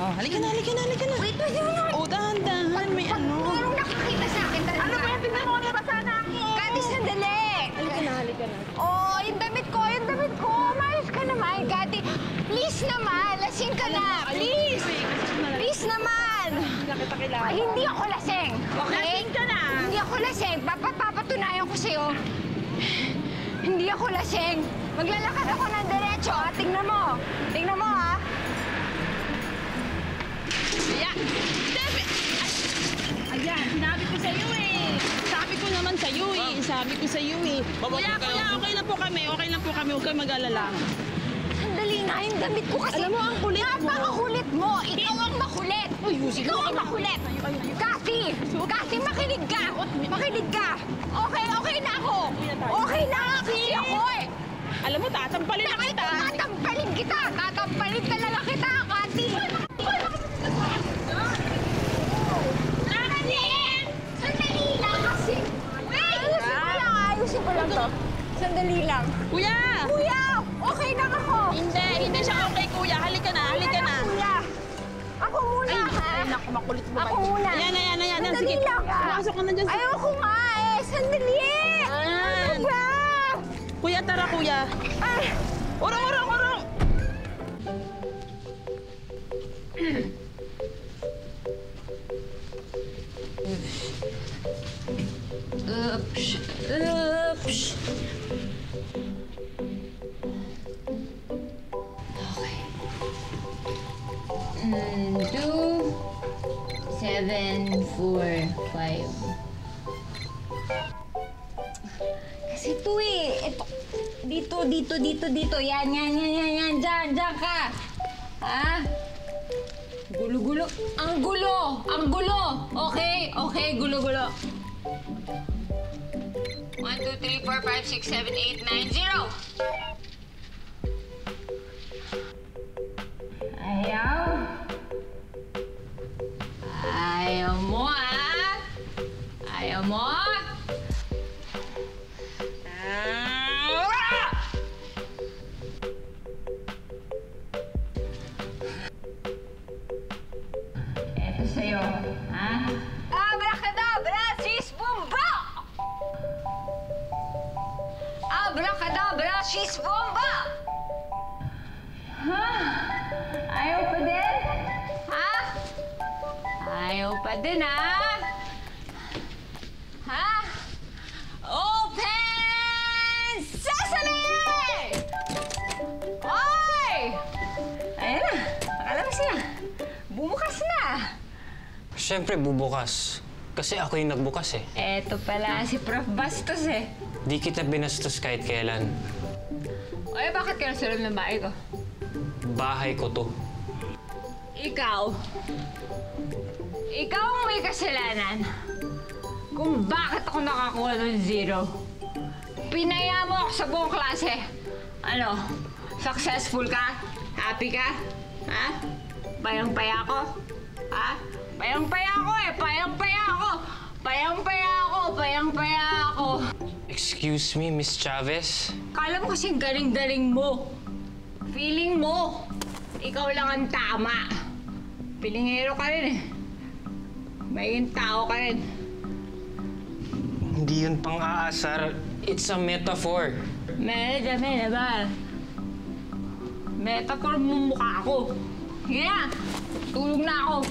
Oh, halika na, halika na, halika na. Wait, wait. Oh, dahan-dahan. May ano. Merong nakakita sa akin talaga. Ano ba yan? Tingnan mo, nabasa na ako. Kati, sandali. Halika na, halika na. Oh, yung damit ko, yung damit ko. Mayos ka naman, Kati. Please naman, lasing ka na. Please. Please naman. Hindi na kita kilala. Hindi ako lasing, okay? Lasing ka na. Hindi ako lasing. Papatunayan ko sa'yo. Hindi ako lasing. Maglalakad ako ng diretso, ha? Tingnan mo. Tingnan mo, ha? Ayan, sinabi ko sa iyo eh. Sabi ko naman sa'yo eh. Sabi ko sa'yo eh. Kuya, kuya, okay lang po kami. Okay lang po kami. Huwag kayong mag-alala. Sandali nga, yung damit ko kasi... Alam mo, ang kulit mo. Napakakulit mo! Ikaw ang makulit! Ikaw ang makulit! Kasi! Kasi makinig ka! Makinig ka! Okay, okay na ako! Okay na nga kasi ako eh! Alam mo, tatampalin na kita. Tatampalin kita! Tatampalin talaga kita, Kati! Nakaliin! Sandali lang kasi! Wait! Ayusin ko lang to. Sandali lang. Kuya! Kuya! Okay na ako! Hindi siya okay, kuya. Halika na, halika na. Kuya! Ako muna, ha? Ay, naku, makulit mo ba? Ako muna. Ayan. Sandali Sige, lang. pumasok ka na dyan. Ayoko nga eh. Sandali. Ayan. Ano ba? Kuya, tara, kuya. Ay. Urong! Oops. Okay. 2, 7, 4, 5. Kasi ito eh. Ito. Dito. Yan. Diyan ka. Ha? Gulo-gulo. Ang gulo. Okay, gulo-gulo. 1, 2, 3, 4, 5, 6, 7, 8, 9, 0. Ayaw mo, ha? Ayaw mo? Eto sa'yo, ha? Abracadabra, sis bomba! Abracadabra, sis bomba! Ha? Ayaw pa din? Ha? Ayaw pa din, ha? Ha? Open Sesame! Oy! Ayan na, nakalabas na. Bumukas na. Siyempre, bubukas. Kasi ako yung nagbukas eh. Eto pala si Prof. Bastos eh. Di kita binastos kahit kailan. Oy, bakit ka nasulog ng bahay ko? Bahay ko to. Ikaw ang may kasalanan kung bakit ako nakakuha ng 0. Pinaya mo ako sa buong klase. Ano? Successful ka? Happy ka? Ha? Payang-paya ako? Ha? Payang-paya ako eh! Payang-paya ako! Excuse me, Miss Chavez? Kala mo kasing galing-galing mo. Feeling mo, ikaw lang ang tama. Pilingero ka rin eh. Maging tao ka rin. Hindi yun pang-aasar. It's a metaphor. Mena ba? Metaphor mo mukha ko. Sige na, tulog na ako.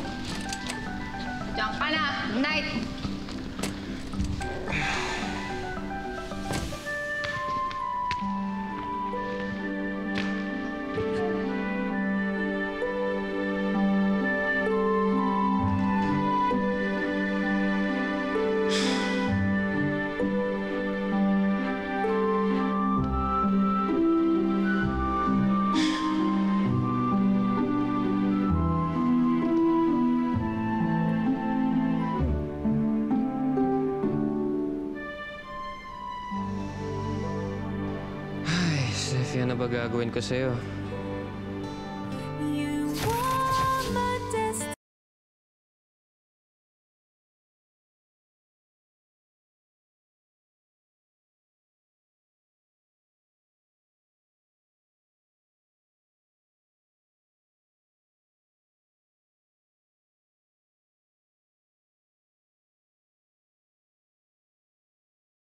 Diyan ka na, night. Steffi, ano ba gagawin ko sa'yo?